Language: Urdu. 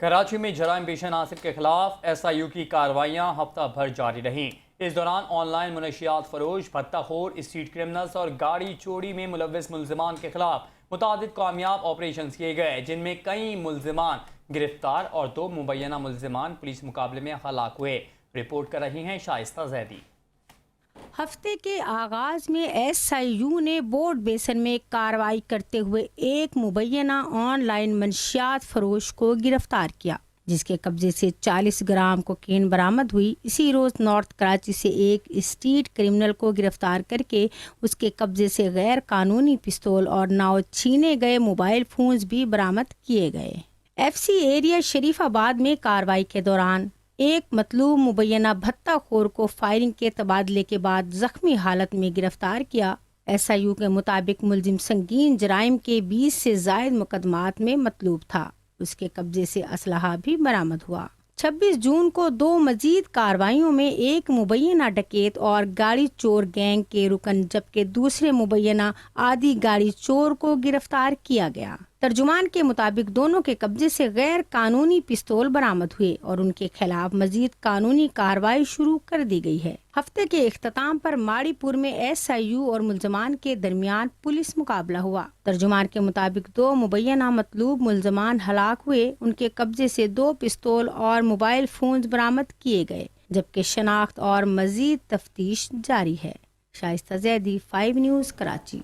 کراچی میں جرائم پیشہ ناصر کے خلاف ایس آئی یو کی کارروائیاں ہفتہ بھر جاری رہیں۔ اس دوران آن لائن منشیات فروش، بھتہ خور، اسٹریٹ کرمنلز اور گاڑی چوری میں ملوث ملزمان کے خلاف متعدد کامیاب آپریشنز کیے گئے، جن میں کئی ملزمان گرفتار اور 2 مبینہ ملزمان پولیس مقابلے میں ہلاک ہوئے۔ رپورٹ کر رہی ہیں شائستہ زیدی۔ ہفتے کے آغاز میں ایس آئی یو نے بورڈ بیسن میں کارروائی کرتے ہوئے ایک مبینہ آن لائن منشیات فروش کو گرفتار کیا، جس کے قبضے سے 40 گرام کوکین برآمد ہوئی۔ اسی روز نارتھ کراچی سے ایک اسٹریٹ کرمنل کو گرفتار کر کے اس کے قبضے سے غیر قانونی پستول اور 9 چھینے گئے موبائل فونز بھی برآمد کیے گئے۔ ایف سی ایریا شریف آباد میں کارروائی کے دوران ایک مطلوب مبینہ بھتہ خور کو فائرنگ کے تبادلے کے بعد زخمی حالت میں گرفتار کیا۔ ایس آئی یو کے مطابق ملزم سنگین جرائم کے 20 سے زائد مقدمات میں مطلوب تھا۔ اس کے قبضے سے اسلحہ بھی برآمد ہوا۔ 26 جون کو 2 مزید کارروائیوں میں ایک مبینہ ڈکیت اور گاڑی چور گینگ کے رکن جبکہ دوسرے مبینہ آدھی گاڑی چور کو گرفتار کیا گیا۔ ترجمان کے مطابق دونوں کے قبضے سے غیر قانونی پستول برآمد ہوئے اور ان کے خلاف مزید قانونی کارروائی شروع کر دی گئی ہے۔ ہفتے کے اختتام پر ماڑی پور میں ایس آئی یو اور ملزمان کے درمیان پولیس مقابلہ ہوا۔ ترجمان کے مطابق 2 مبینہ مطلوب ملزمان ہلاک ہوئے، ان کے قبضے سے 2 پستول اور موبائل فونز برآمد کیے گئے، جبکہ شناخت اور مزید تفتیش جاری ہے۔ شائستہ زیدی، 5 نیوز، کراچی۔